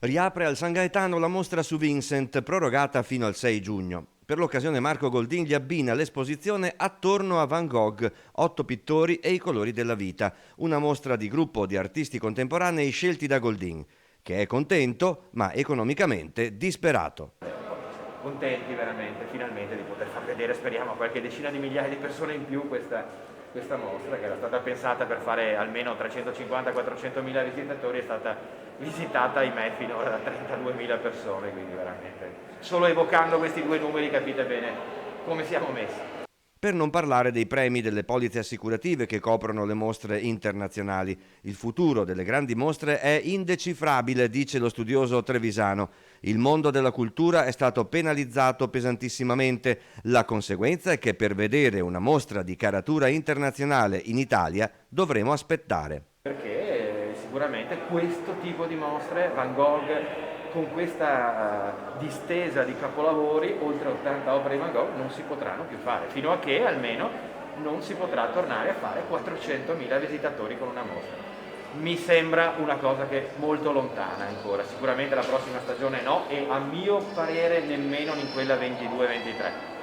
Riapre al San Gaetano la mostra su Vincent, prorogata fino al 6 giugno. Per l'occasione Marco Goldin gli abbina l'esposizione Attorno a Van Gogh, 8 pittori e i colori della vita, una mostra di gruppo di artisti contemporanei scelti da Goldin, che è contento ma economicamente disperato. Contenti veramente, finalmente, di poter far vedere, speriamo, a qualche decina di migliaia di persone in più questa mostra, che era stata pensata per fare almeno 350-400 mila visitatori, è stata visitata, ahimè, finora da 32 mila persone, quindi veramente solo evocando questi due numeri capite bene come siamo messi. Per non parlare dei premi delle polizze assicurative che coprono le mostre internazionali. Il futuro delle grandi mostre è indecifrabile, dice lo studioso trevisano. Il mondo della cultura è stato penalizzato pesantissimamente. La conseguenza è che per vedere una mostra di caratura internazionale in Italia dovremo aspettare. Perché sicuramente questo tipo di mostre, Van Gogh, con questa distesa di capolavori, oltre 80 opere di Van Gogh, non si potranno più fare, fino a che almeno non si potrà tornare a fare 400.000 visitatori con una mostra. Mi sembra una cosa che è molto lontana ancora, sicuramente la prossima stagione no, e a mio parere nemmeno in quella 22-23.